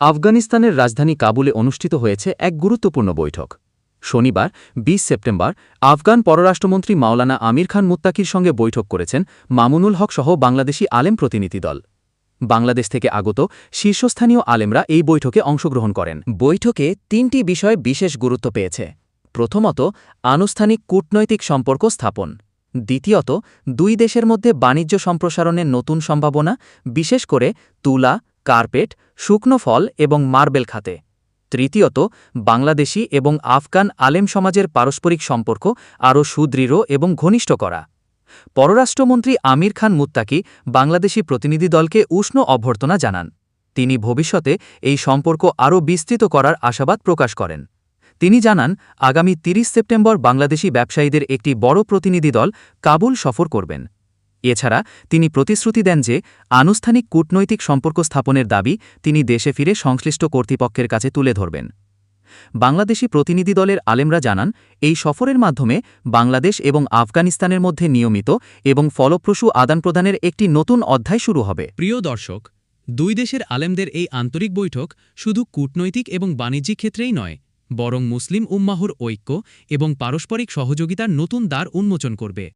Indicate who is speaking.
Speaker 1: আফগানিস্তানের রাজধানী কাবুলে অনুষ্ঠিত হয়েছে এক গুরুত্বপূর্ণ বৈঠক। শনিবার ২০ সেপ্টেম্বর আফগান পররাষ্ট্রমন্ত্রী মাওলানা আমির খান মুত্তাকির সঙ্গে বৈঠক করেছেন মামুনুল হক সহ বাংলাদেশি আলেম প্রতিনিধি দল। বাংলাদেশ থেকে আগত শীর্ষস্থানীয় আলেমরা এই বৈঠকে অংশগ্রহণ করেন। বৈঠকে তিনটি বিষয় বিশেষ গুরুত্ব পেয়েছে। প্রথমত, আনুষ্ঠানিক কূটনৈতিক সম্পর্ক স্থাপন। দ্বিতীয়ত, দুই দেশের মধ্যে বাণিজ্য সম্প্রসারণের নতুন সম্ভাবনা, বিশেষ করে তুলা, কার্পেট, শুকনো ফল এবং মার্বেল খাতে। তৃতীয়ত, বাংলাদেশি এবং আফগান আলেম সমাজের পারস্পরিক সম্পর্ক আরও সুদৃঢ় এবং ঘনিষ্ঠ করা। পররাষ্ট্রমন্ত্রী আমির খান মুত্তাকি বাংলাদেশি প্রতিনিধি দলকে উষ্ণ অভ্যর্থনা জানান। তিনি ভবিষ্যতে এই সম্পর্ক আরও বিস্তৃত করার আশাবাদ প্রকাশ করেন। তিনি জানান, আগামী ৩০ সেপ্টেম্বর বাংলাদেশি ব্যবসায়ীদের একটি বড় প্রতিনিধি দল কাবুল সফর করবেন। এছাড়া তিনি প্রতিশ্রুতি দেন যে আনুষ্ঠানিক কূটনৈতিক সম্পর্ক স্থাপনের দাবি তিনি দেশে ফিরে সংশ্লিষ্ট কর্তৃপক্ষের কাছে তুলে ধরবেন। বাংলাদেশি প্রতিনিধি দলের আলেমরা জানান, এই সফরের মাধ্যমে বাংলাদেশ এবং আফগানিস্তানের মধ্যে নিয়মিত এবং ফলপ্রসূ আদান-প্রদানের একটি নতুন অধ্যায় শুরু হবে।
Speaker 2: প্রিয় দর্শক, দুই দেশের আলেমদের এই আন্তরিক বৈঠক শুধু কূটনৈতিক এবং বাণিজ্যিক ক্ষেত্রেই নয়, বরং মুসলিম উম্মাহর ঐক্য এবং পারস্পরিক সহযোগিতার নতুন দ্বার উন্মোচন করবে।